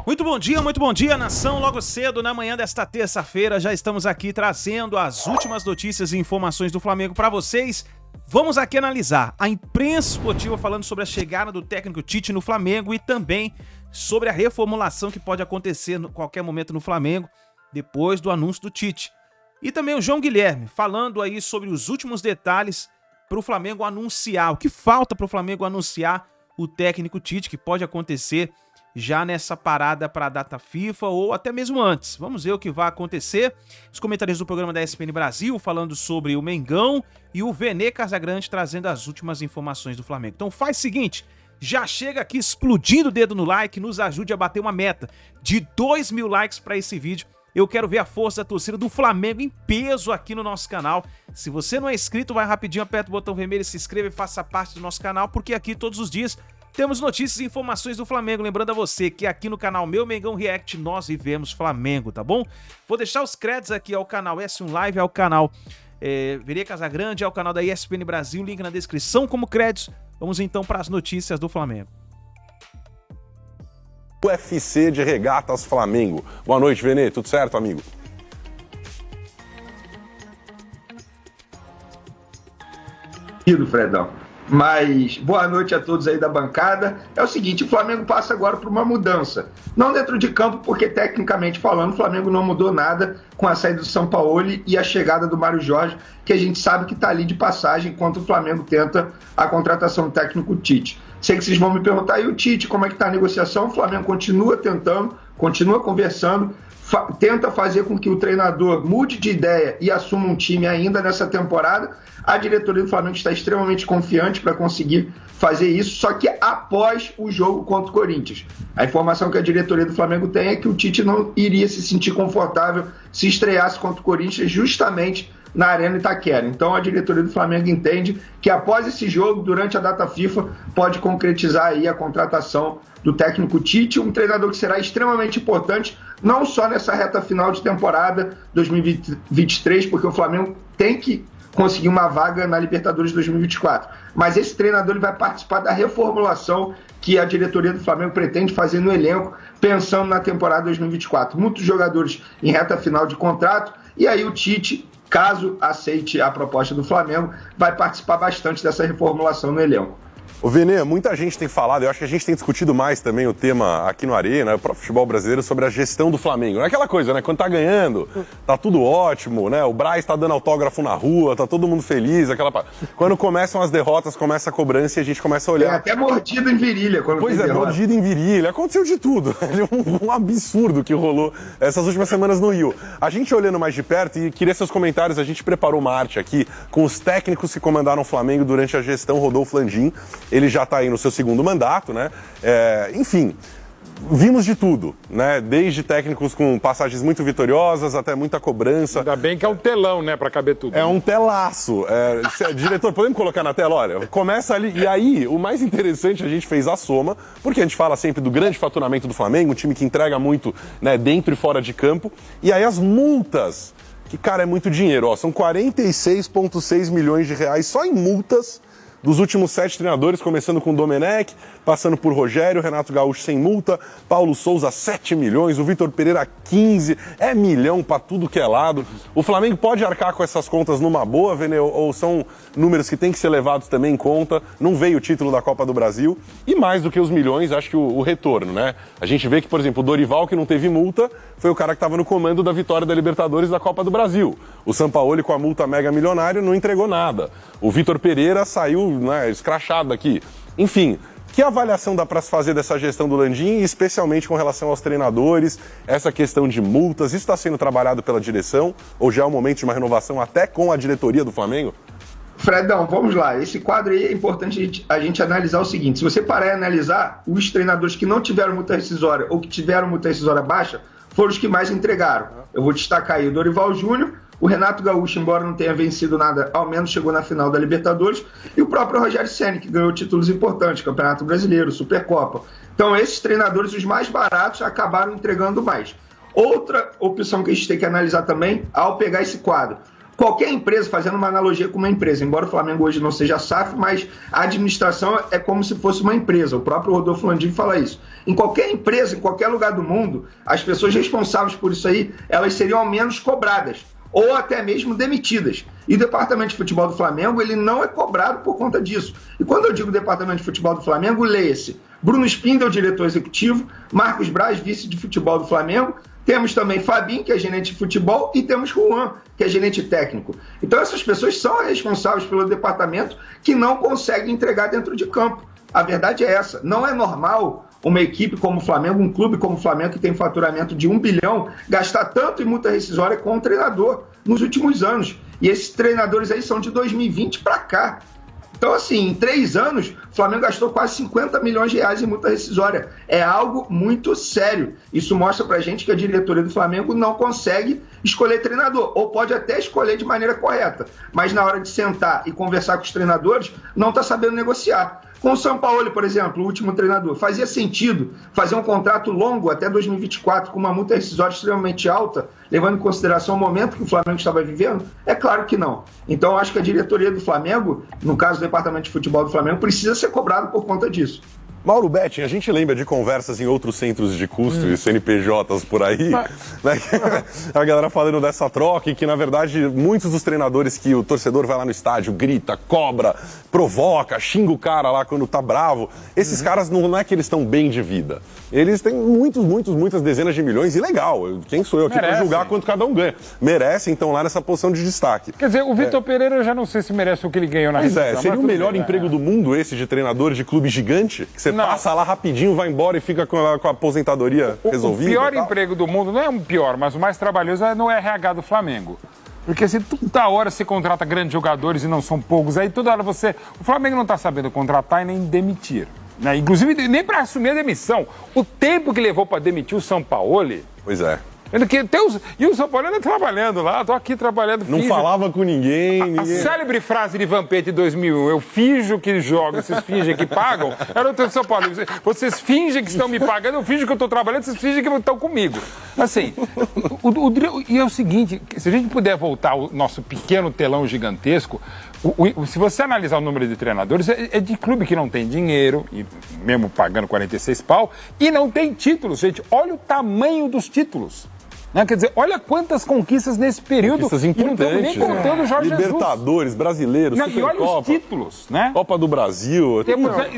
Muito bom dia, nação. Logo cedo, na manhã desta terça-feira, já estamos aqui trazendo as últimas notícias e informações do Flamengo para vocês. Vamos aqui analisar a imprensa esportiva falando sobre a chegada do técnico Tite no Flamengo e também sobre a reformulação que pode acontecer a qualquer momento no Flamengo depois do anúncio do Tite. E também o João Guilherme falando aí sobre os últimos detalhes para o Flamengo anunciar, o que falta para o Flamengo anunciar o técnico Tite, que pode acontecer já nessa parada para a data FIFA ou até mesmo antes. Vamos ver o que vai acontecer. Os comentaristas do programa da ESPN Brasil falando sobre o Mengão e o Vene Casagrande trazendo as últimas informações do Flamengo. Então faz o seguinte, já chega aqui explodindo o dedo no like, nos ajude a bater uma meta de 2.000 likes para esse vídeo. Eu quero ver a força da torcida do Flamengo em peso aqui no nosso canal. Se você não é inscrito, vai rapidinho, aperta o botão vermelho, se inscreva e faça parte do nosso canal, porque aqui todos os dias temos notícias e informações do Flamengo. Lembrando a você que aqui no canal Meu Mengão React nós vivemos Flamengo, tá bom? Vou deixar os créditos aqui ao canal S1 Live, ao canal Vene Casagrande, ao canal da ESPN Brasil, link na descrição como créditos. Vamos então para as notícias do Flamengo. UFC de Regatas Flamengo. Boa noite, Vene. Tudo certo, amigo? Fredão. Mas boa noite a todos aí da bancada. É o seguinte, o Flamengo passa agora por uma mudança. Não dentro de campo, porque tecnicamente falando, o Flamengo não mudou nada com a saída do Sampaoli e a chegada do Mário Jorge, que a gente sabe que está ali de passagem enquanto o Flamengo tenta a contratação do técnico Tite. Sei que vocês vão me perguntar, e o Tite, como é que está a negociação? O Flamengo continua tentando, continua conversando, tenta fazer com que o treinador mude de ideia e assuma um time ainda nessa temporada. A diretoria do Flamengo está extremamente confiante para conseguir fazer isso, só que após o jogo contra o Corinthians. A informação que a diretoria do Flamengo tem é que o Tite não iria se sentir confortável se estreasse contra o Corinthians justamente na Arena Itaquera. Então a diretoria do Flamengo entende que após esse jogo, durante a data FIFA, pode concretizar aí a contratação do técnico Tite, um treinador que será extremamente importante, não só nessa reta final de temporada 2023, porque o Flamengo tem que conseguir uma vaga na Libertadores 2024. Mas esse treinador ele vai participar da reformulação que a diretoria do Flamengo pretende fazer no elenco, pensando na temporada 2024. Muitos jogadores em reta final de contrato, e aí o Tite, caso aceite a proposta do Flamengo, vai participar bastante dessa reformulação no elenco. Ô Vene, muita gente tem falado, eu acho que a gente tem discutido mais também o tema aqui no Arena, o próprio futebol brasileiro, sobre a gestão do Flamengo. Não é aquela coisa, né? Quando tá ganhando, tá tudo ótimo, né? O Braz tá dando autógrafo na rua, tá todo mundo feliz, Quando começam as derrotas, começa a cobrança e a gente começa a olhar. Tem até mordido em virilha. Pois é, mordido em virilha. Aconteceu de tudo. Um absurdo que rolou essas últimas semanas no Rio. A gente olhando mais de perto, e queria seus comentários, a gente preparou uma arte aqui com os técnicos que comandaram o Flamengo durante a gestão Rodolfo Landim. Ele já está aí no seu segundo mandato, né? Enfim, vimos de tudo, né? Desde técnicos com passagens muito vitoriosas até muita cobrança. Ainda bem que é um telão, né? Para caber tudo. É um telaço. Diretor, podemos colocar na tela? Olha, começa ali. E aí, o mais interessante, a gente fez a soma, porque a gente fala sempre do grande faturamento do Flamengo, um time que entrega muito, né, dentro e fora de campo. E aí as multas, que, cara, é muito dinheiro. Ó, são 46,6 milhões de reais só em multas dos últimos 7 treinadores, começando com o Domenech, passando por Rogério, Renato Gaúcho sem multa, Paulo Souza 7 milhões, o Vitor Pereira 15, é milhão pra tudo que é lado. O Flamengo pode arcar com essas contas numa boa, Vene, ou são números que têm que ser levados também em conta? Não veio o título da Copa do Brasil, e mais do que os milhões, acho que o retorno, né? A gente vê que, por exemplo, o Dorival, que não teve multa, foi o cara que estava no comando da vitória da Libertadores da Copa do Brasil. O Sampaoli, com a multa mega milionária, não entregou nada. O Vitor Pereira saiu, né, escrachado aqui. Enfim, que avaliação dá para se fazer dessa gestão do Landim, especialmente com relação aos treinadores, essa questão de multas? Isso está sendo trabalhado pela direção ou já é o momento de uma renovação até com a diretoria do Flamengo? Fredão, vamos lá. Esse quadro aí é importante a gente analisar o seguinte. Se você parar e analisar, os treinadores que não tiveram multa rescisória ou que tiveram multa rescisória baixa foram os que mais entregaram. Eu vou destacar aí o Dorival Júnior, o Renato Gaúcho, embora não tenha vencido nada, ao menos chegou na final da Libertadores, e o próprio Rogério Ceni, que ganhou títulos importantes, Campeonato Brasileiro, Supercopa. Então esses treinadores, os mais baratos, acabaram entregando mais. Outra opção que a gente tem que analisar também, ao pegar esse quadro, qualquer empresa, fazendo uma analogia com uma empresa, embora o Flamengo hoje não seja SAF, mas a administração é como se fosse uma empresa, o próprio Rodolfo Landim fala isso. Em qualquer empresa, em qualquer lugar do mundo, as pessoas responsáveis por isso aí, elas seriam ao menos cobradas, ou até mesmo demitidas. E o Departamento de Futebol do Flamengo, ele não é cobrado por conta disso. E quando eu digo Departamento de Futebol do Flamengo, leia-se Bruno Spindel, diretor executivo, Marcos Braz, vice de futebol do Flamengo, temos também Fabinho, que é gerente de futebol, e temos Juan, que é gerente técnico. Então essas pessoas são responsáveis pelo departamento que não consegue entregar dentro de campo. A verdade é essa. Não é normal uma equipe como o Flamengo, um clube como o Flamengo, que tem faturamento de 1 bilhão, gastar tanto em multa rescisória com um treinador nos últimos anos. E esses treinadores aí são de 2020 para cá. Então, assim, em 3 anos, o Flamengo gastou quase 50 milhões de reais em multa rescisória. É algo muito sério. Isso mostra pra gente que a diretoria do Flamengo não consegue escolher treinador, ou pode até escolher de maneira correta, mas na hora de sentar e conversar com os treinadores, não está sabendo negociar. Com o Sampaoli, por exemplo, o último treinador, fazia sentido fazer um contrato longo até 2024 com uma multa rescisória extremamente alta, levando em consideração o momento que o Flamengo estava vivendo? É claro que não. Então, eu acho que a diretoria do Flamengo, no caso do Departamento de Futebol do Flamengo, precisa ser cobrado por conta disso. Mauro Betting, a gente lembra de conversas em outros centros de custo e CNPJs por aí, né? A galera falando dessa troca e que, na verdade, muitos dos treinadores que o torcedor vai lá no estádio, grita, cobra, provoca, xinga o cara lá quando tá bravo, esses caras não é que eles estão bem de vida. Eles têm muitas dezenas de milhões e legal. Quem sou eu aqui para julgar quanto cada um ganha? Merecem, então, lá nessa posição de destaque. Quer dizer, o Vitor Pereira eu já não sei se merece o que ele ganhou na rescisão. Seria o melhor emprego do mundo esse de treinador de clube gigante? Que você passa lá rapidinho, vai embora e fica com a aposentadoria resolvida. O pior emprego do mundo não é um pior, mas o mais trabalhoso é no RH do Flamengo. Porque se toda hora você contrata grandes jogadores e não são poucos, aí toda hora você... O Flamengo não está sabendo contratar e nem demitir. Né? Inclusive, nem para assumir a demissão. O tempo que levou para demitir o Sampaoli... Pois é. E o São Paulo ainda trabalhando lá, tô aqui trabalhando. Não falava com ninguém. A célebre frase de Vampeta de 2001, eu finjo que jogo, vocês fingem que pagam, era o teu São Paulo. Vocês fingem que estão me pagando, eu finjo que eu estou trabalhando, vocês fingem que estão comigo. Assim, e é o seguinte, se a gente puder voltar ao nosso pequeno telão gigantesco, se você analisar o número de treinadores, é de clube que não tem dinheiro, e mesmo pagando 46 pau, e não tem títulos, gente. Olha o tamanho dos títulos. Né? Quer dizer, olha quantas conquistas nesse período. Conquistas importantes. E não estamos nem contando o Jorge Libertadores, Jesus. brasileiros, E olha os títulos, né? Copa do Brasil.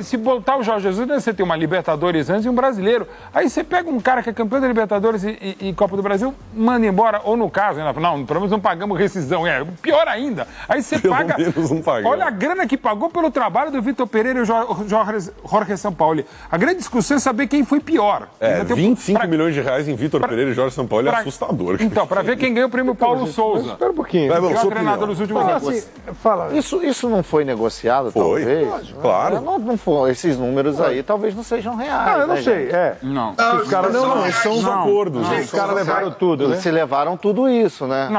Se botar o Jorge Jesus, você tem uma Libertadores antes e um brasileiro. Aí você pega um cara que é campeão da Libertadores e Copa do Brasil, manda embora, ou no caso, não, pelo menos não pagamos rescisão. Pior ainda. Aí você paga... Olha a grana que pagou pelo trabalho do Vitor Pereira e o Jorge Sampaoli. A grande discussão é saber quem foi pior. 25 milhões de reais em Vitor Pereira e Jorge Sampaoli é assustador. Então, para ver quem ganhou o prêmio Paulo Souza. Espera um pouquinho. Que é o treinador dos últimos anos. Isso não foi negociado, foi, talvez? Claro. Não foi. Esses números aí talvez não sejam reais. Eu não sei. Não. Os caras são os acordos. Os caras levaram tudo, né? Se levaram tudo isso, né?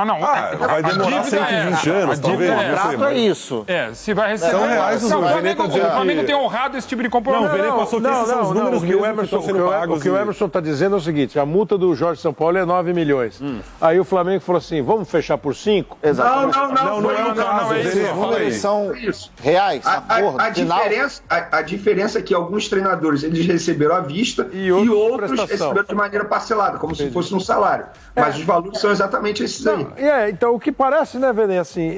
Vai demorar 120 anos, talvez. O contrato é isso. Se vai receber... São reais os números. O Flamengo tem honrado esse tipo de compromisso. Não, o Vene passou que esses são os números mesmo que estão sendo pagos. O que o Emerson está dizendo é o seguinte, a multa do Jorge Sampaoli é 9 milhões. Aí o Flamengo falou assim, vamos fechar por 5? Exatamente. Não é o caso. Esses números são reais. A diferença é que alguns treinadores eles receberam à vista e outros receberam de maneira parcelada, como se fosse um salário. Mas os valores são exatamente esses aí. Então, o que parece, né, Vene, assim,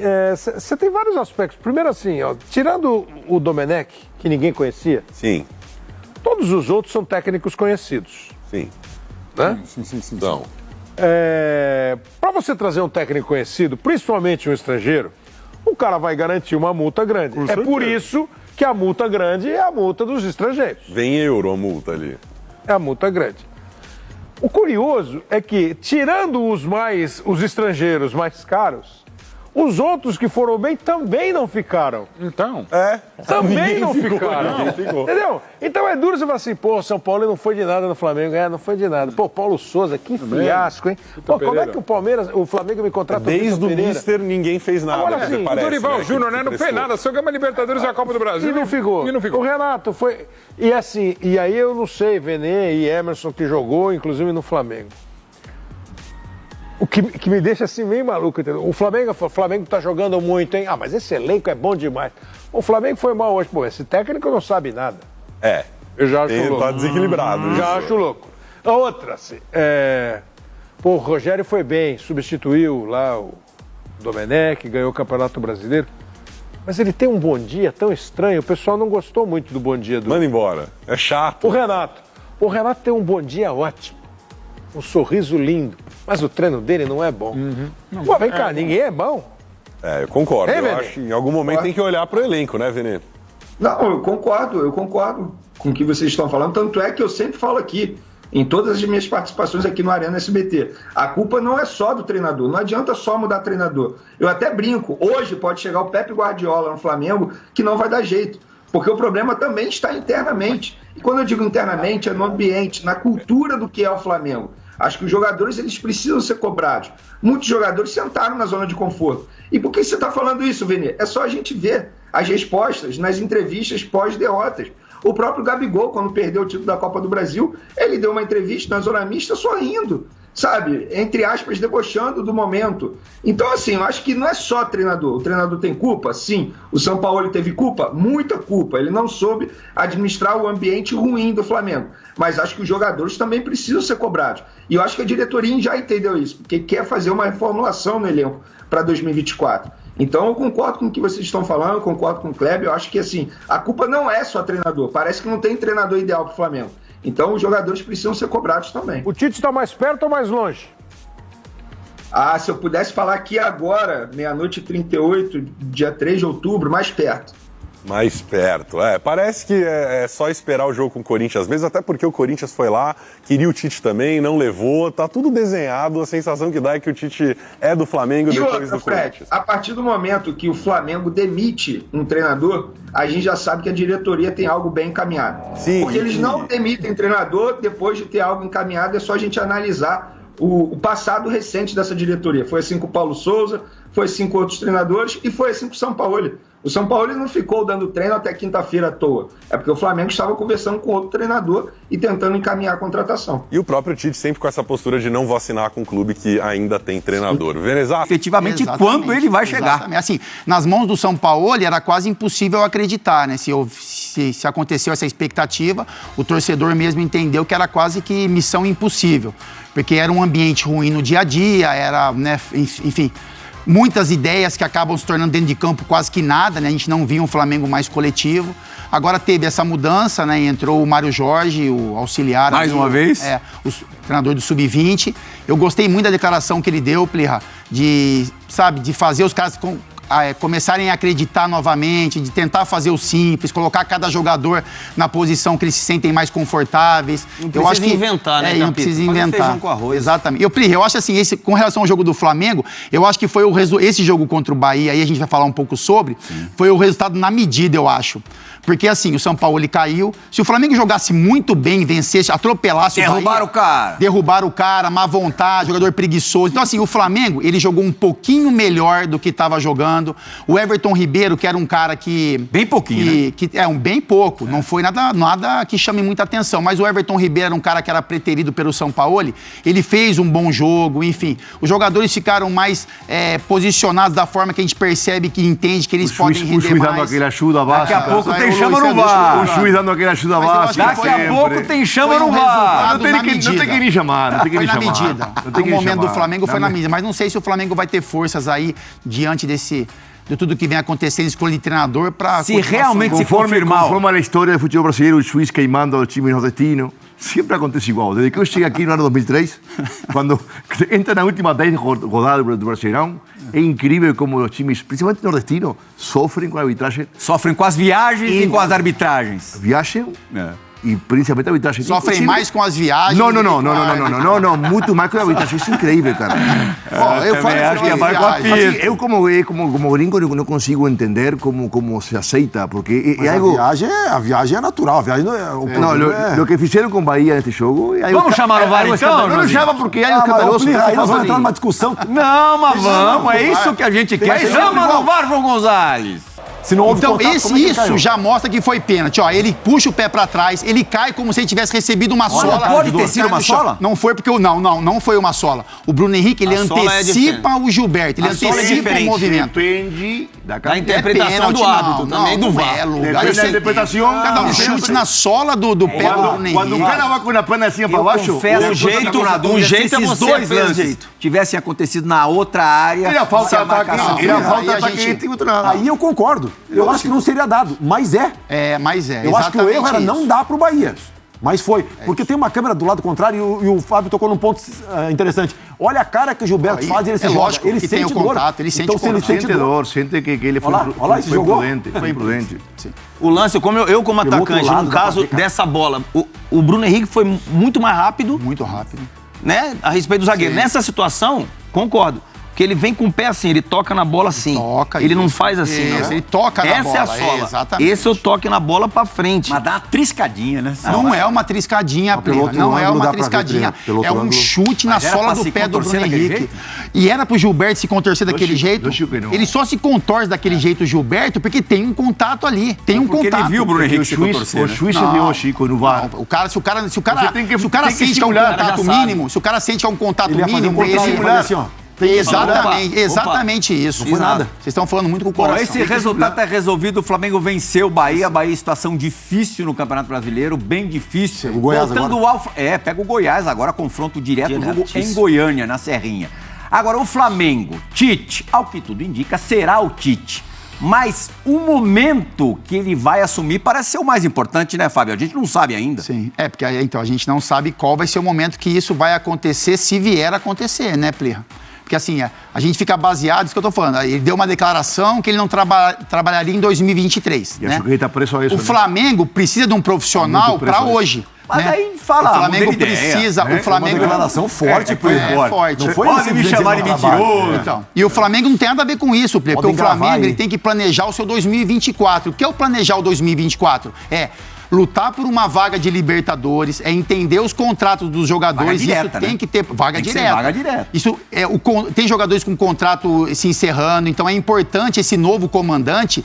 você tem vários aspectos. Primeiro assim, ó, tirando o Domenech, que ninguém conhecia, sim, todos os outros são técnicos conhecidos. Sim. Né? Sim. Então... Para você trazer um técnico conhecido, principalmente um estrangeiro, o cara vai garantir uma multa grande. Por isso que a multa grande é a multa dos estrangeiros. Vem euro a multa ali. É a multa grande. O curioso é que, tirando os estrangeiros mais caros, os outros que foram bem também não ficaram. Então. Também não ficaram. Entendeu? Então é duro você falar assim, pô, São Paulo não foi de nada no Flamengo. Não foi de nada. Pô, Paulo Souza, que fiasco, hein? Pô, como é que o Flamengo me contrata desde o Mister, ninguém fez nada. Agora sim, o Dorival Júnior, né? Não fez nada, só ganhou a Libertadores e a Copa do Brasil. E não ficou. O Renato foi... E assim, e aí eu não sei, Vene e Emerson que jogou, inclusive no Flamengo. O que me deixa assim meio maluco, entendeu? O Flamengo tá jogando muito, hein? Mas esse elenco é bom demais. O Flamengo foi mal hoje. Pô, esse técnico não sabe nada. Eu já acho louco. Tá desequilibrado. Já acho louco. A outra, assim, o Rogério foi bem, substituiu lá o Domenech, ganhou o Campeonato Brasileiro. Mas ele tem um bom dia tão estranho, o pessoal não gostou muito do bom dia do... Manda embora. É chato. O Renato tem um bom dia ótimo, um sorriso lindo, mas o treino dele não é bom. Pô, vem cá, ninguém é bom. Eu concordo. Eu Vene? acho que em algum momento tem que olhar pro elenco, né, Vene? Não, eu concordo com o que vocês estão falando, tanto é que eu sempre falo aqui, em todas as minhas participações aqui no Arena SBT, a culpa não é só do treinador, não adianta só mudar treinador. Eu até brinco, hoje pode chegar o Pepe Guardiola no Flamengo que não vai dar jeito, porque o problema também está internamente. E quando eu digo internamente, é no ambiente, na cultura do que é o Flamengo. Acho que os jogadores eles precisam ser cobrados. Muitos jogadores sentaram na zona de conforto. E por que você está falando isso, Vene? É só a gente ver as respostas nas entrevistas pós-derrotas. O próprio Gabigol, quando perdeu o título da Copa do Brasil, ele deu uma entrevista na zona mista sorrindo, sabe? Entre aspas, debochando do momento. Então, assim, eu acho que não é só treinador. O treinador tem culpa? Sim. O Sampaoli teve culpa? Muita culpa. Ele não soube administrar o ambiente ruim do Flamengo. Mas acho que os jogadores também precisam ser cobrados. E eu acho que a diretoria já entendeu isso, porque quer fazer uma reformulação no elenco para 2024. Então eu concordo com o que vocês estão falando, eu concordo com o Kleber, eu acho que assim, a culpa não é só treinador, parece que não tem treinador ideal para o Flamengo. Então os jogadores precisam ser cobrados também. O Tite está mais perto ou mais longe? Se eu pudesse falar aqui agora, 00:38, dia 3 de outubro, mais perto. Mais perto, parece que é só esperar o jogo com o Corinthians mesmo, até porque o Corinthians foi lá, queria o Tite também, não levou, tá tudo desenhado, a sensação que dá é que o Tite é do Flamengo e depois outra, do Corinthians. A partir do momento que o Flamengo demite um treinador, a gente já sabe que a diretoria tem algo bem encaminhado. Sim, porque eles não demitem treinador depois de ter algo encaminhado, é só a gente analisar o passado recente dessa diretoria. Foi assim com o Paulo Souza, foi assim com outros treinadores e foi assim com o Sampaoli. O Sampaoli não ficou dando treino até quinta-feira à toa. É porque o Flamengo estava conversando com outro treinador e tentando encaminhar a contratação. E o próprio Tite sempre com essa postura de não vacinar com um clube que ainda tem treinador. Venezar? Efetivamente, quando ele vai chegar. Exatamente. Assim, nas mãos do Sampaoli era quase impossível acreditar, né? Se aconteceu essa expectativa, o torcedor mesmo entendeu que era quase que missão impossível. Porque era um ambiente ruim no dia a dia, era, né, enfim... Muitas ideias que acabam se tornando dentro de campo quase que nada, né? A gente não via um Flamengo mais coletivo. Agora teve essa mudança, né? Entrou o Mário Jorge, o auxiliar. Mais uma vez? O treinador do Sub-20. Eu gostei muito da declaração que ele deu, Plirra, de fazer os caras começarem a acreditar novamente, de tentar fazer o simples, colocar cada jogador na posição que eles se sentem mais confortáveis. Não precisa inventar, né? Não precisa inventar. Feijão com arroz. Exatamente. Eu acho assim, com relação ao jogo do Flamengo, eu acho que foi esse jogo contra o Bahia, aí a gente vai falar um pouco sobre, foi o resultado na medida, eu acho. Porque assim, o Sampaoli caiu. Se o Flamengo jogasse muito bem, vencesse, atropelasse derrubaram o cara. Derrubaram o cara, má vontade, jogador preguiçoso. Então assim, o Flamengo, ele jogou um pouquinho melhor do que estava jogando. O Everton Ribeiro, que era um cara que... Bem pouquinho, né? Bem pouco. Não foi nada que chame muita atenção. Mas o Everton Ribeiro era um cara que era preterido pelo Sampaoli. Ele fez um bom jogo, enfim. Os jogadores ficaram mais posicionados da forma que a gente percebe, que entende que eles podem render mais. O juiz dando aquele ajuda básica. Daqui a pouco tem chama no VAR. O juiz dando aquele ajuda básica. Daqui a pouco tem chama no VAR. Não tem que nem chamar. Foi na medida. O momento do Flamengo foi na medida. Mas não sei se o Flamengo vai ter forças aí diante de tudo que vem acontecendo, escolha de treinador para... Se realmente se confirmar. Conforme a história do futebol brasileiro, o juiz queimando o time nordestino, sempre acontece igual. Desde que eu cheguei aqui no ano 2003, quando entra na última 10 rodadas do Brasileirão, é incrível como os times, principalmente nordestinos, sofrem com a arbitragem. Sofrem com as viagens e com as arbitragens. Viagem e principalmente a arbitragem. Sofrem mais com as viagens. Não, muito mais com a arbitragem. Isso é incrível, cara. Eu acho que é mais com a pista. Assim, eu como gringo não consigo entender como se aceita, porque é algo... A viagem é natural, a viagem não é... O que fizeram com Bahia neste jogo... Vamos chamar o VAR então? Não chama porque é escandaloso. Aí nós vamos entrar numa discussão. Não, mas vamos, é isso que a gente quer. Chama no VAR, João Gonzalez. Então, isso já mostra que foi pênalti. Ó, ele puxa o pé pra trás, ele cai como se ele tivesse recebido uma sola. Pode ter sido uma sola? Não foi porque não foi uma sola. O Bruno Henrique, ele antecipa o Gilberto, ele antecipa o movimento. Depende Da interpretação do árbitro, também do VAR. Depende da interpretação. Cada um chute na sola do pé do Bruno Henrique. Quando o cara vai com a perna assim para baixo, um jeito se esses dois lances tivessem acontecido na outra área... Ele falta ataque. Aí eu concordo. Eu acho que não seria dado, mas é. Eu acho que o erro era não dar pro Bahia. Mas foi. Porque tem uma câmera do lado contrário e o Fábio tocou num ponto interessante. Olha a cara que o Gilberto faz e ele se joga. Ele sente dor. Ele sente então, se ele sente dor, sente que ele foi imprudente. Foi imprudente. O lance, como atacante, no caso dessa bola, o Bruno Henrique foi muito mais rápido. Muito rápido. Né? A respeito do zagueiro. Nessa situação, concordo. Porque ele vem com o pé assim, ele toca na bola assim. Ele não faz assim, não. Ele toca na bola. Essa é a sola. Exatamente. Esse é o toque na bola pra frente. Mas dá uma triscadinha, né? Não é uma triscadinha, Plirra. Não é uma triscadinha. É um chute na sola do pé do Bruno Henrique. E era pro Gilberto se contorcer daquele jeito? Ele só se contorce daquele jeito, Gilberto, porque tem um contato ali. Tem um contato. Porque ele viu o Bruno Henrique se contorcer. O juiz deu Chico no VAR. Se o cara sente que é um contato mínimo, se o cara sente que é um contato mínimo, Exatamente isso. Não foi nada. Vocês estão falando muito com o coração. Esse resultado está resolvido. O Flamengo venceu o Bahia. Bahia, situação difícil no Campeonato Brasileiro, bem difícil. Pega o Goiás agora. Pega o Goiás agora, confronto direto em Goiânia, na Serrinha. Agora, o Flamengo, Tite, ao que tudo indica, será o Tite. Mas o momento que ele vai assumir parece ser o mais importante, né, Fábio? A gente não sabe ainda. Sim, porque então a gente não sabe qual vai ser o momento que isso vai acontecer, se vier a acontecer, né, Plirra? Porque assim, a gente fica baseado, isso que eu tô falando, ele deu uma declaração que ele não trabalharia em 2023, E né? acho que ele tá preso a isso, o Flamengo precisa de um profissional para hoje. Mas né? aí fala, o Flamengo precisa. O Flamengo... Uma declaração forte, forte. Não foi Pode me chamar de mentiroso. Então, e o Flamengo não tem nada a ver com isso, porque o Flamengo ele tem que planejar o seu 2024. O que é o planejar o 2024? É lutar por uma vaga de Libertadores, é entender os contratos dos jogadores. Vaga direta, isso tem que ter vaga tem direta. Vaga direta. Isso tem jogadores com contrato se encerrando, então é importante esse novo comandante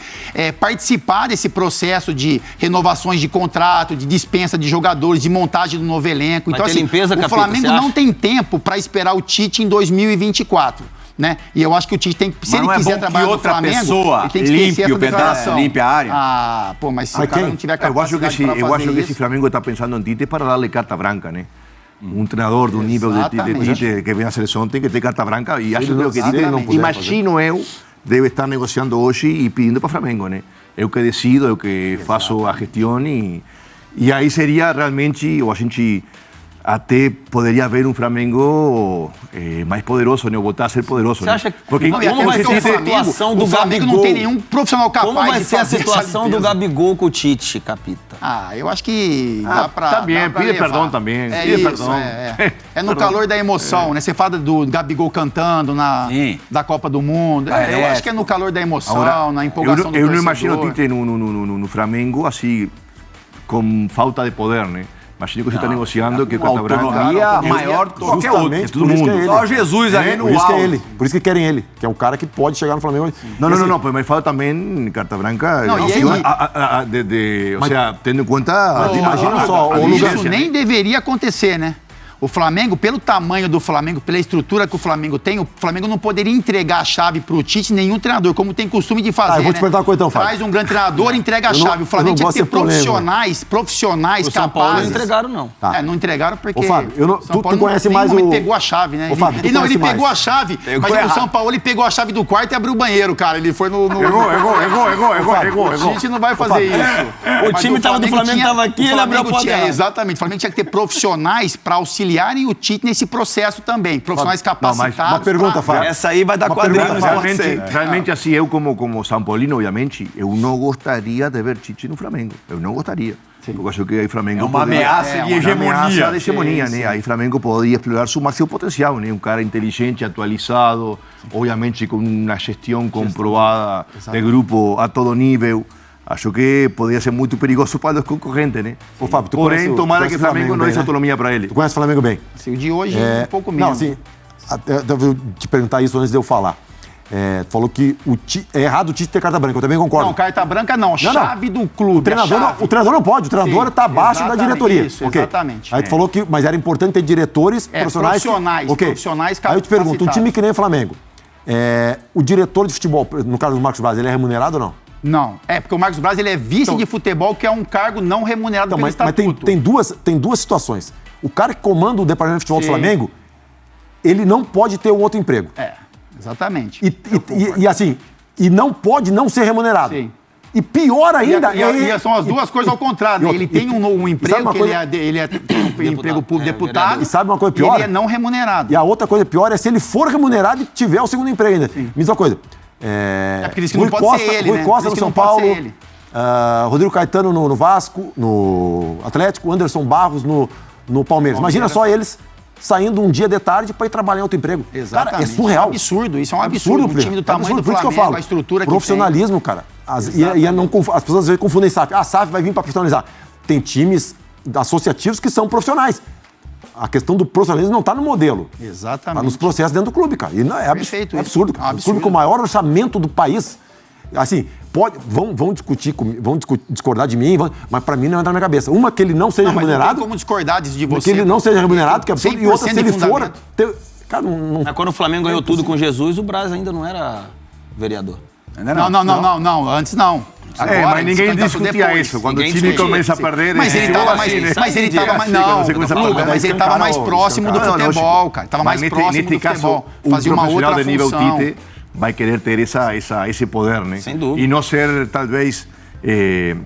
participar desse processo de renovações de contrato, de dispensa de jogadores, de montagem do novo elenco. Então, assim, o Flamengo não tem tempo para esperar o Tite em 2024. Né? E eu acho que o Tite tem que, se ele quiser trabalhar no Flamengo, ele tem que esquecer essa declaração. Limpe a área. Mas se o cara não tiver capacidade para fazer isso... Eu acho que esse Flamengo está pensando em Tite para darle carta branca, né? Um treinador do nível de Tite que vem à seleção tem que ter carta branca e acho que Tite, imagino eu, deve estar negociando hoje e pedindo para o Flamengo, né? Eu que decido, eu que faço a gestão e aí seria realmente, ou a gente... até poderia haver um Flamengo mais poderoso, né? Ou voltar a ser poderoso. Você acha que... Porque como vai ser a situação do Gabigol? Não tem nenhum profissional capaz de Como vai ser a situação do Gabigol com o Tite, Capita? Eu acho que dá pra... Tá bem, pide perdão também. É no calor da emoção, né? Você fala do Gabigol cantando da Copa do Mundo. Eu acho que é no calor da emoção, na empolgação do torcedor. Eu não imagino o Tite no Flamengo assim, com falta de poder, né? Imagina que você está negociando que carta branca... autonomia maior do que qualquer outro. Todo mundo. Só Jesus ali no alto. Por isso que querem ele, que é um cara que pode chegar no Flamengo. Não, mas fala também carta branca... Ou seja, tendo em conta... Imagina só, isso nem deveria acontecer, né? O Flamengo, pelo tamanho do Flamengo, pela estrutura que o Flamengo tem, o Flamengo não poderia entregar a chave pro Tite nenhum treinador, como tem costume de fazer. Eu vou te perguntar uma coisa então, Fábio. Traz um grande treinador e entrega a chave. O Flamengo tinha que ter profissionais capazes. São Paulo não entregaram, não. Não entregaram porque... Ô, Fábio, tu conhece mais o... Ele pegou a chave, né? Ô, Fábio, ele pegou a chave, mas o São Paulo ele pegou a chave do quarto e abriu o banheiro, cara. Ele foi no... Errou. A gente não vai fazer isso. O time do Flamengo tava aqui, ele abriu a porta. Exatamente. O Flamengo tinha que ter profissionais para auxiliarem o Tite nesse processo também. Profissionais capacitados. Uma pergunta, Fábio. Essa aí vai dar quadrinho. Realmente, assim, eu como São Paulino, obviamente, eu não gostaria de ver Tite no Flamengo. Eu não gostaria. Eu acho que aí Flamengo... É uma ameaça de hegemonia. Uma ameaça de hegemonia, né? Aí Flamengo poderia explorar seu máximo potencial, né? Um cara inteligente, atualizado, obviamente com uma gestão comprovada de grupo a todo nível. Acho que poderia ser muito perigoso para os concorrentes, né? Ô, Fábio, porém, tomara que o Flamengo não dê autonomia para ele. Tu conhece o Flamengo bem? Sim, o de hoje um pouco menos. Não, assim, eu vou te perguntar isso antes de eu falar. Tu falou que é errado o Tite ter carta branca, eu também concordo. Não, carta branca não, chave do clube. O treinador não pode, o treinador está abaixo da diretoria. Isso, exatamente. Aí tu falou mas era importante ter diretores profissionais. Profissionais capacitados. Aí eu te pergunto, um time que nem o Flamengo, O diretor de futebol, no caso do Marcos Braz, ele é remunerado ou não? Não. Porque o Marcos Braz ele é vice de futebol, que é um cargo não remunerado pelo mas estatuto. tem duas situações. O cara que comanda o departamento de futebol do Flamengo, ele não pode ter um outro emprego. Exatamente. E não pode não ser remunerado. Sim. E pior ainda... E são as duas coisas ao contrário. Ele tem um emprego, tem um emprego público deputado. E sabe uma coisa pior? Ele é não remunerado. E a outra coisa pior é se ele for remunerado e tiver o segundo emprego ainda. Mesma coisa. Porque diz que não pode ser ele, Rui Costa no São Paulo, Rodrigo Caetano no Vasco, no Atlético, Anderson Barros no Palmeiras. Imagina só eles saindo um dia de tarde para ir trabalhar em outro emprego. Exatamente. Cara, é surreal. É um absurdo, isso é um absurdo. Um time do tamanho do Flamengo, a estrutura que profissionalismo, cara. As pessoas às vezes confundem SAF. A SAF vai vir para profissionalizar. Tem times associativos que são profissionais. A questão do profissionalismo não está no modelo. Exatamente. Está nos processos dentro do clube, cara. E não, é absurdo. Cara. O clube com o maior orçamento do país, assim, vão discordar de mim, mas para mim não entra na minha cabeça. Uma, que ele não seja remunerado. Não tem como discordar de você. Que ele não seja remunerado, que é absurdo. E outra, se ele for... Cara, Mas quando o Flamengo ganhou tudo com Jesus, o Braz ainda não era vereador. Não, antes não. Agora, mas ninguém discutia isso. Quando o time começa a perder... Mas ele estava mais próximo do futebol, cara. Estava mais próximo do futebol. Fazia uma outra de nível função. Tite vai querer ter esse poder, né? Sem dúvida. E não ser, talvez,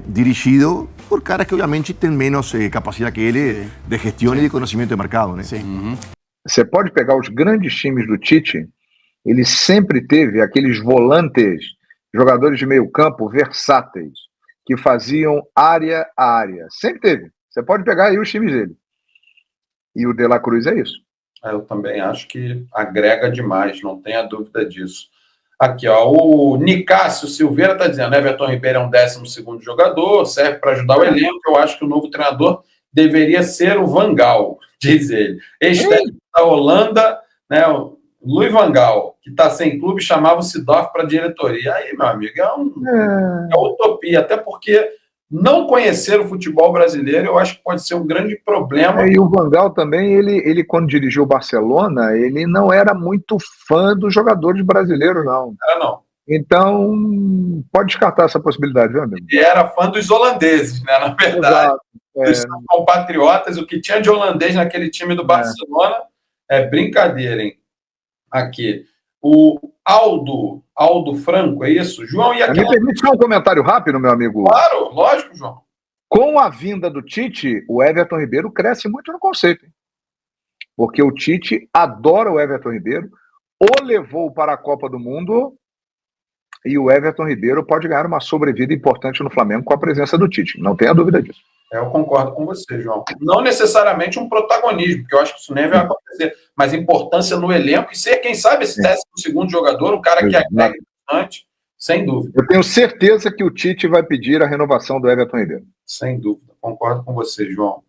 dirigido por caras que, obviamente, têm menos capacidade que ele de gestão e de conhecimento de mercado, né? Sim. Você pode pegar os grandes times do Tite, ele sempre teve aqueles volantes, jogadores de meio campo versáteis, que faziam área a área. Sempre teve. Você pode pegar aí os times dele. E o De La Cruz é isso. Eu também acho que agrega demais, não tenha dúvida disso. Aqui, ó, o Nicásio Silveira está dizendo, Everton Ribeiro é um 12º jogador, serve para ajudar o elenco. Eu acho que o novo treinador deveria ser o Van Gaal, diz ele. Ex-técnico da Holanda, né, o Louis Van Gaal, que está sem clube, chamava o Seedorf para a diretoria. Aí, meu amigo, é utopia, até porque não conhecer o futebol brasileiro, eu acho que pode ser um grande problema. E o Van Gaal também, ele quando dirigiu o Barcelona, ele não era muito fã dos jogadores brasileiros, não. Não. Então, pode descartar essa possibilidade, viu, amigo? Ele era fã dos holandeses, né, na verdade. Dos compatriotas, o que tinha de holandês naquele time do Barcelona é brincadeira, hein? Aqui. O Aldo Franco, é isso? João, e aquela... Me permite só um comentário rápido, meu amigo? Claro, lógico, João. Com a vinda do Tite, o Everton Ribeiro cresce muito no conceito. Hein? Porque o Tite adora o Everton Ribeiro, o levou para a Copa do Mundo e o Everton Ribeiro pode ganhar uma sobrevida importante no Flamengo com a presença do Tite. Não tenha dúvida disso. Eu concordo com você, João. Não necessariamente um protagonismo, porque eu acho que isso nem vai acontecer, mas importância no elenco e ser, quem sabe, esse 12º jogador, o cara que agrega bastante, sem dúvida. Eu tenho certeza que o Tite vai pedir a renovação do Everton Ribeiro. Sem dúvida, concordo com você, João.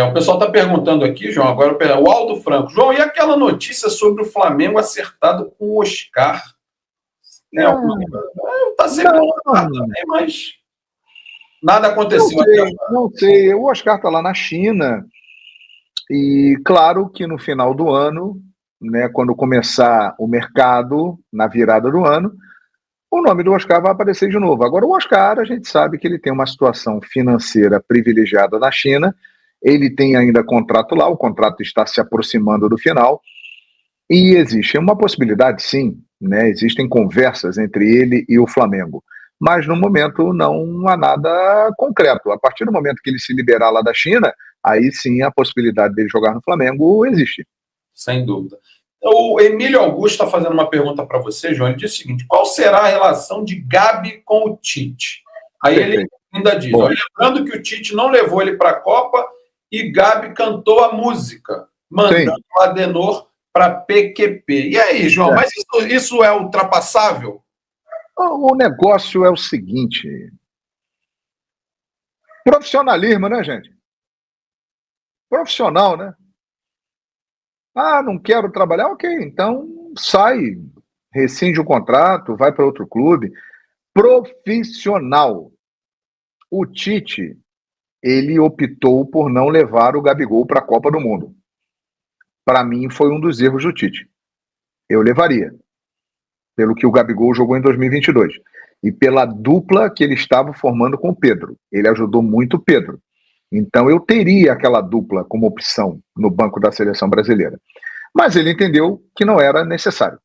O pessoal está perguntando aqui, João, agora o Aldo Franco. João, e aquela notícia sobre o Flamengo acertado com o Oscar? Está sempre também, mas... Nada aconteceu. Não sei. O Oscar está lá na China e claro que no final do ano, né, quando começar o mercado, na virada do ano, o nome do Oscar vai aparecer de novo. Agora, o Oscar, a gente sabe que ele tem uma situação financeira privilegiada na China, ele tem ainda contrato lá, o contrato está se aproximando do final e existe uma possibilidade, sim, né, existem conversas entre ele e o Flamengo. Mas no momento não há nada concreto. A partir do momento que ele se liberar lá da China, aí sim a possibilidade dele jogar no Flamengo existe. Sem dúvida. O Emílio Augusto está fazendo uma pergunta para você, João. Ele diz o seguinte: qual será a relação de Gabi com o Tite? Aí ele ainda diz, lembrando que o Tite não levou ele para a Copa e Gabi cantou a música, mandando o Adenor para PQP. E aí, João, mas isso é ultrapassável? O negócio é o seguinte, profissionalismo, né, gente? Profissional, né? Não quero trabalhar? Ok, então sai, rescinde o contrato, vai para outro clube. Profissional. O Tite, ele optou por não levar o Gabigol para a Copa do Mundo. Para mim, foi um dos erros do Tite. Eu levaria. pelo que o Gabigol jogou em 2022 e pela dupla que ele estava formando com o Pedro. Ele ajudou muito o Pedro. Então eu teria aquela dupla como opção no banco da seleção brasileira. Mas ele entendeu que não era necessário.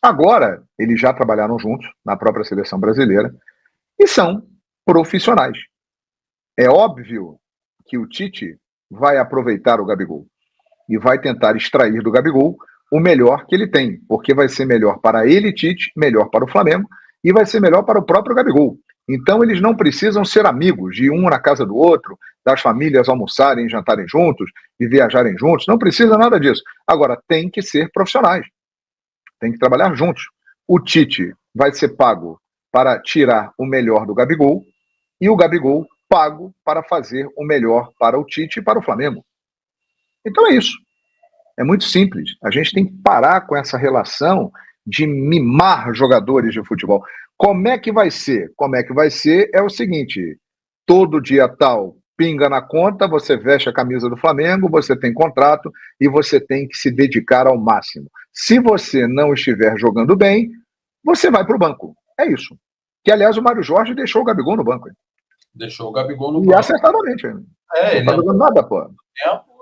Agora, eles já trabalharam juntos na própria seleção brasileira e são profissionais. É óbvio que o Tite vai aproveitar o Gabigol e vai tentar extrair do Gabigol o melhor que ele tem, porque vai ser melhor para ele, Tite, melhor para o Flamengo e vai ser melhor para o próprio Gabigol. Então eles não precisam ser amigos, de um na casa do outro, das famílias almoçarem, jantarem juntos e viajarem juntos, não precisa nada disso. Agora, tem que ser profissionais, tem que trabalhar juntos. O Tite vai ser pago para tirar o melhor do Gabigol e o Gabigol pago para fazer o melhor para o Tite e para o Flamengo. Então é isso. É muito simples. A gente tem que parar com essa relação de mimar jogadores de futebol. Como é que vai ser? Como é que vai ser é o seguinte, todo dia tal, pinga na conta, você veste a camisa do Flamengo, você tem contrato e você tem que se dedicar ao máximo. Se você não estiver jogando bem, você vai para o banco. É isso. Que, aliás, o Mário Jorge deixou o Gabigol no banco. Deixou o Gabigol no banco. E acertadamente. Não está jogando nada, pô.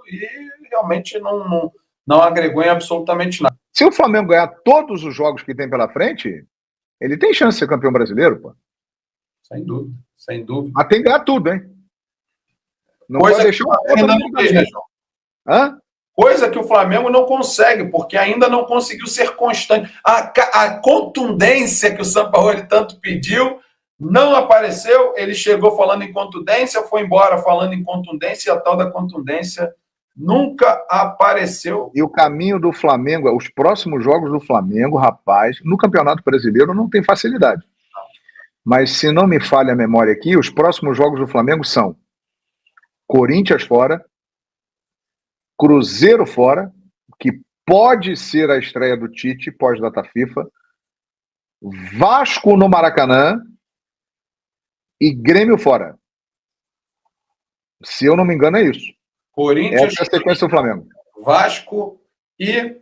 E realmente não agregou em absolutamente nada. Se o Flamengo ganhar todos os jogos que tem pela frente, ele tem chance de ser campeão brasileiro, pô. Sem dúvida, sem dúvida. Mas tem que ganhar tudo, hein? Não Coisa pode deixar uma que ainda não fez, né, João? Hã? Coisa que o Flamengo não consegue, porque ainda não conseguiu ser constante. A contundência que o Sampaoli tanto pediu não apareceu. Ele chegou falando em contundência, foi embora falando em contundência, e a tal da contundência nunca apareceu. E o caminho do Flamengo, os próximos jogos do Flamengo, rapaz, no Campeonato Brasileiro não tem facilidade. Mas se não me falha a memória aqui, os próximos jogos do Flamengo são Corinthians fora, Cruzeiro fora, que pode ser a estreia do Tite pós-data FIFA, Vasco no Maracanã e Grêmio fora. Se eu não me engano, é isso. Corinthians, essa é a sequência do Flamengo. Vasco e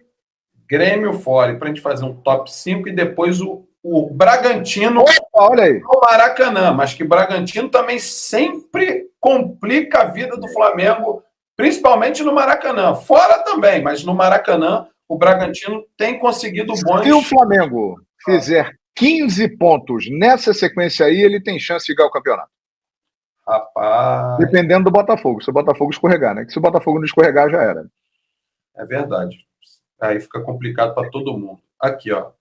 Grêmio fora. Para a gente fazer um top 5 e depois o Bragantino olha aí. no Maracanã. Mas que Bragantino também sempre complica a vida do Flamengo, principalmente no Maracanã. Fora também, mas no Maracanã o Bragantino tem conseguido bons... Se o Flamengo fizer 15 pontos nessa sequência aí, ele tem chance de ganhar o campeonato. Rapaz... Dependendo do Botafogo, se o Botafogo escorregar, né? Que se o Botafogo não escorregar, já era. É verdade. Aí fica complicado para todo mundo. Aqui, ó.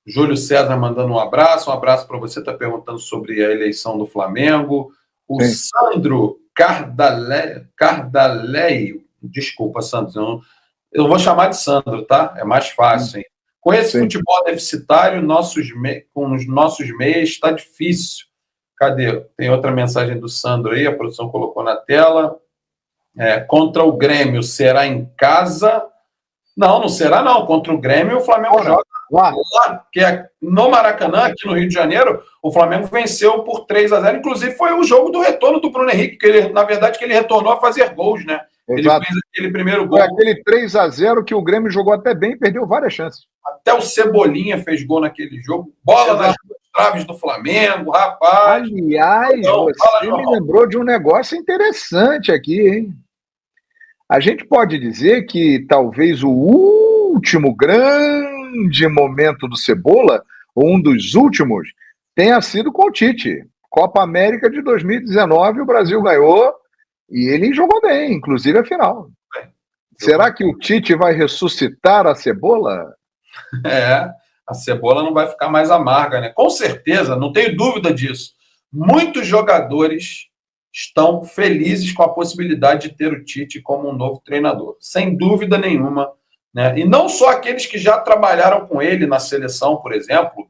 Júlio César mandando um abraço para você, está perguntando sobre a eleição do Flamengo. O Sim. Sandro Cardalei, desculpa, Sandro, eu vou chamar de Sandro, tá? É mais fácil, hein? Com esse futebol deficitário, com os nossos meias, está difícil. Cadê? Tem outra mensagem do Sandro aí, a produção colocou na tela. Contra o Grêmio, será em casa? Não será não. Contra o Grêmio, o Flamengo joga lá. Porque no Maracanã, aqui no Rio de Janeiro, o Flamengo venceu por 3-0. Inclusive, foi o jogo do retorno do Bruno Henrique, que ele, na verdade, ele retornou a fazer gols, né? Exato. Ele fez aquele primeiro gol. Foi aquele 3-0 que o Grêmio jogou até bem e perdeu várias chances. Até o Cebolinha fez gol naquele jogo. Bola nas traves do Flamengo, rapaz. Aliás, você me lembrou de um negócio interessante aqui, hein? A gente pode dizer que talvez o último grande momento do Cebola, ou um dos últimos, tenha sido com o Tite. Copa América de 2019, o Brasil ganhou e ele jogou bem, inclusive a final. Será que o Tite vai ressuscitar a Cebola? A Cebola não vai ficar mais amarga, né? Com certeza, não tenho dúvida disso. Muitos jogadores estão felizes com a possibilidade de ter o Tite como um novo treinador. Sem dúvida nenhuma, né? E não só aqueles que já trabalharam com ele na seleção, por exemplo,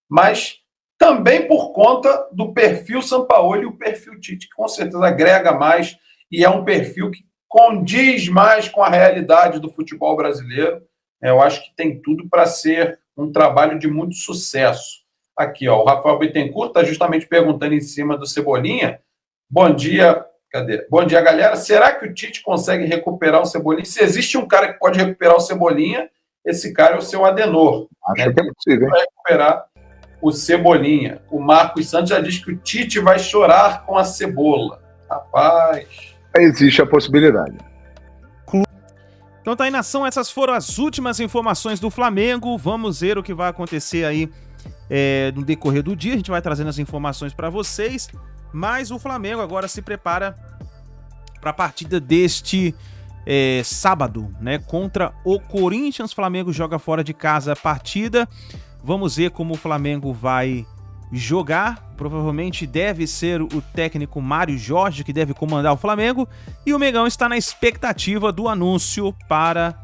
mas também por conta do perfil Sampaoli e o perfil Tite, que com certeza agrega mais e é um perfil que condiz mais com a realidade do futebol brasileiro. Eu acho que tem tudo para ser um trabalho de muito sucesso. Aqui, ó, o Rafael Bittencourt está justamente perguntando em cima do Cebolinha. Bom dia, Bom dia, galera. Será que o Tite consegue recuperar o Cebolinha? Se existe um cara que pode recuperar o Cebolinha, esse cara é o seu Adenor. Acho que é possível. Vai recuperar o Cebolinha. O Marcos Santos já diz que o Tite vai chorar com a Cebola. Rapaz. Existe a possibilidade. Então tá aí, nação, essas foram as últimas informações do Flamengo. Vamos ver o que vai acontecer aí no decorrer do dia. A gente vai trazendo as informações para vocês. Mas o Flamengo agora se prepara para a partida deste sábado, né? Contra o Corinthians. O Flamengo joga fora de casa a partida. Vamos ver como o Flamengo vai jogar. Provavelmente deve ser o técnico Mário Jorge que deve comandar o Flamengo, e o Mengão está na expectativa do anúncio para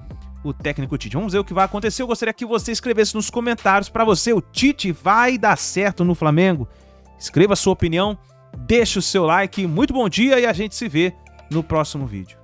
o técnico Tite. Vamos ver o que vai acontecer. Eu gostaria que você escrevesse nos comentários para você: o Tite vai dar certo no Flamengo? Escreva a sua opinião, deixe o seu like. Muito bom dia e a gente se vê no próximo vídeo.